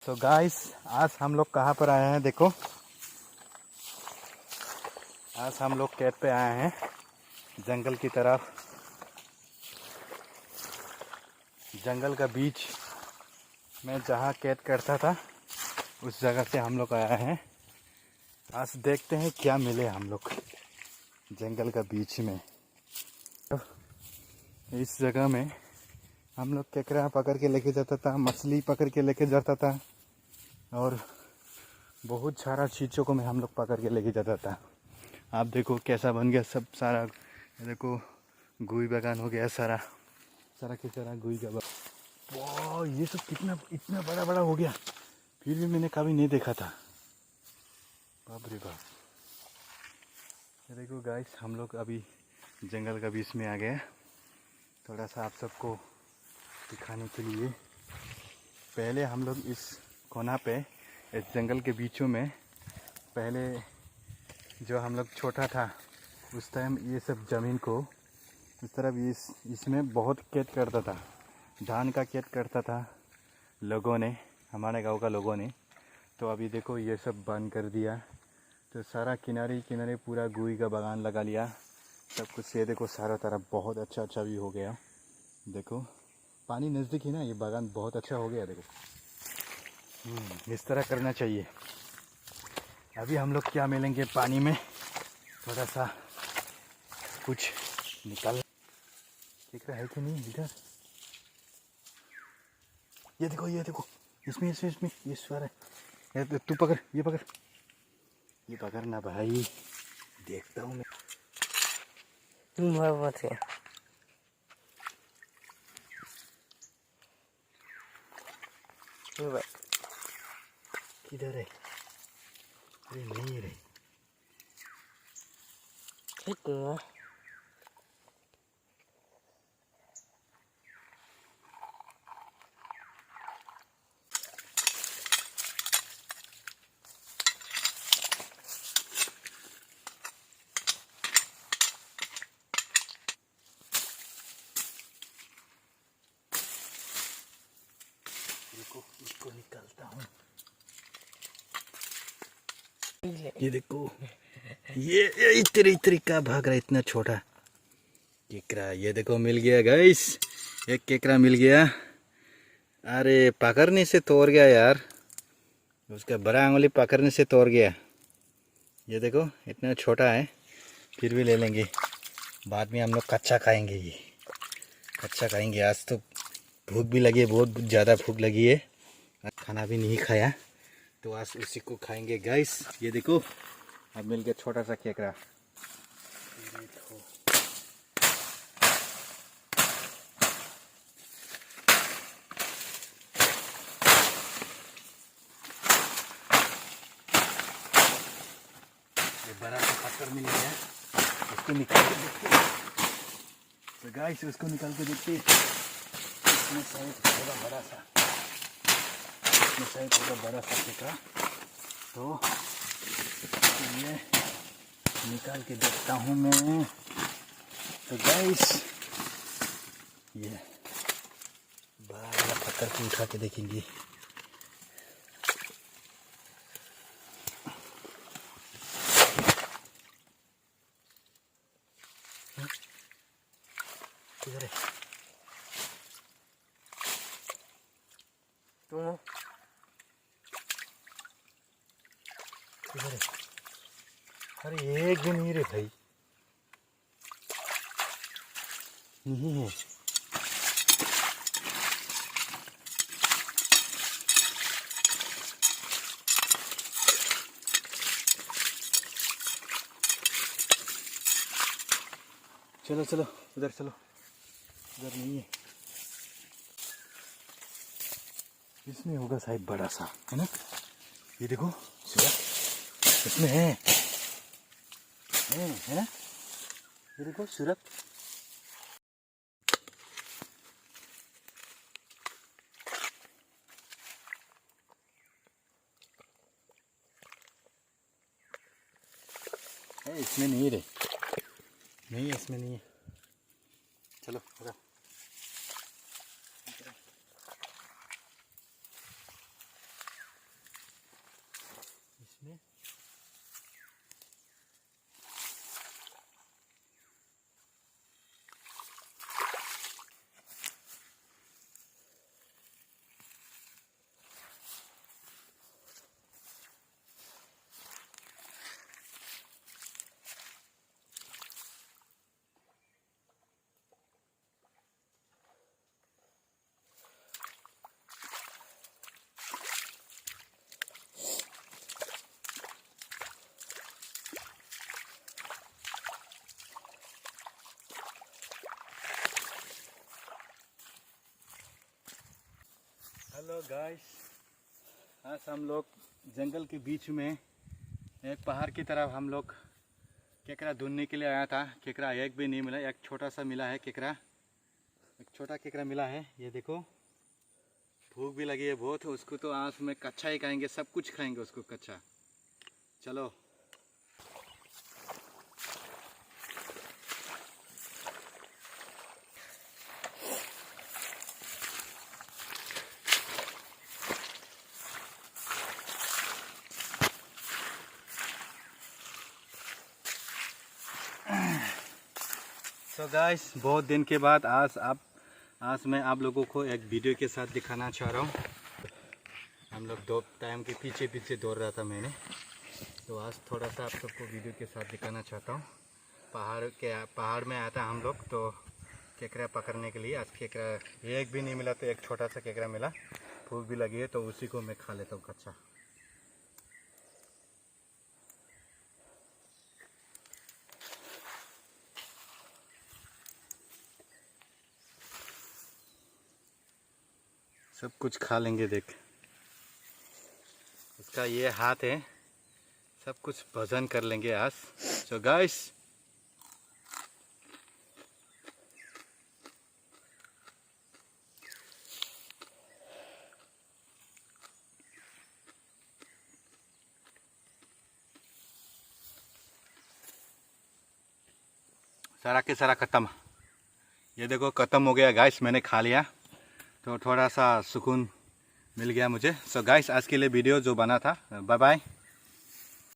तो गाइस आज हम लोग कहाँ पर आए हैं देखो। आज हम लोग कैंप पे आए हैं जंगल की तरफ। जंगल का बीच में जहाँ कैद करता था उस जगह से हम लोग आए हैं। आज देखते हैं क्या मिले हम लोग जंगल का बीच में। इस जगह में हम लोग केकड़ा पकड़ के लेके जाता था, मछली पकड़ के लेके जाता था और बहुत सारा चीज़ों को मैं हम लोग पकड़ के लेके जाता था। आप देखो कैसा बन गया सब सारा। देखो गुई बागान हो गया सारा के सारा गुई का बागान। वाह ये सब कितना इतना बड़ा बड़ा हो गया, फिर भी मैंने कभी नहीं देखा था। बाप रे बाप। ये देखो गाइस हम लोग अभी जंगल का बीच में आ गए। थोड़ा सा आप सबको दिखाने के लिए पहले हम लोग इस कोना पे इस जंगल के बीचों में पहले जो हम लोग छोटा था उस टाइम ये सब ज़मीन को इस तरफ इसमें बहुत कैद करता था, धान का कैद करता था लोगों ने, हमारे गांव का लोगों ने। तो अभी देखो ये सब बंद कर दिया, तो सारा किनारे किनारे पूरा गुई का बागान लगा लिया सब कुछ। ये देखो सारा तरफ बहुत अच्छा भी हो गया। देखो पानी नज़दीक ही ना, ये बागान बहुत अच्छा हो गया। देखो इस तरह करना चाहिए। अभी हम लोग क्या मिलेंगे पानी में, थोड़ा सा कुछ निकाल दिख रहा है कि नहीं इधर। ये देखो इसमें ये स्वर है। तू पकड़, ये पकड़ना भाई, देखता हूँ मैं। किधर है? अरे नहीं रे, इसको निकालता हूँ। ये देखो ये इतरी का भाग रहा है, इतना छोटा केकड़ा। ये देखो मिल गया गाइस, एक केकड़ा मिल गया। अरे पकड़ने से तोड़ गया यार, उसका बड़ा अंगुली पकड़ने से तोड़ गया। ये देखो इतना छोटा है, फिर भी ले लेंगे, बाद में हम लोग कच्चा खाएंगे। ये कच्चा खाएंगे, आज तो भूख भी लगी है, बहुत ज़्यादा भूख लगी है, खाना भी नहीं खाया तो आज उसी को खाएंगे गाइस। ये देखो अब मिल गया छोटा सा केकड़ा। ये बड़ा सा पत्थर मिल गया, उसको निकाल के देखते हैं। तो गाइस उसको निकाल के देखते हैं, इसमें शायद होगा बड़ा सा, इसमें शायद होगा बड़ा सा केकड़ा। तो ये निकाल के देखता हूँ मैं। तो गाइस ये बड़ा पत्थर को उठा के देखेंगे। किधर है तुम? किधर है? अरे एक भी नहीं रे भाई, नहीं है। चलो चलो उधर चलो, उधर नहीं है। इसमें होगा शायद बड़ा सा, है ना? ये देखो इसमें है ना? ये देखो सूरत। इसमें नहीं रे, नहीं है, इसमें नहीं है। चलो उधर। गाइस, आज हम लोग जंगल के बीच में एक पहाड़ की तरफ हम लोग केकड़ा ढूंढने के लिए आया था। केकड़ा एक भी नहीं मिला, एक छोटा सा मिला है केकड़ा, एक छोटा केकड़ा मिला है। ये देखो, भूख भी लगी है बहुत। उसको तो आज में कच्चा ही खाएंगे, सब कुछ खाएंगे उसको कच्चा। चलो तो गाइस, बहुत दिन के बाद आज मैं आप लोगों को एक वीडियो के साथ दिखाना चाह रहा हूँ। हम लोग दो टाइम के पीछे दौड़ रहा था मैंने, तो आज थोड़ा सा आप सबको वीडियो के साथ दिखाना चाहता हूँ। पहाड़ में आया था हम लोग तो केकड़ा पकड़ने के लिए। आज केकड़ा एक भी नहीं मिला, तो एक छोटा सा केकड़ा मिला। भूख भी लगी है तो उसी को मैं खा लेता हूँ कच्चा। सब कुछ खा लेंगे, देख इसका ये हाथ है, सब कुछ भोजन कर लेंगे आज। सो गाइस, सारा के सारा खत्म। ये देखो खत्म हो गया गाइस, मैंने खा लिया तो थोड़ा सा सुकून मिल गया मुझे। सो गाइस, आज के लिए वीडियो जो बना था, बाय बाय।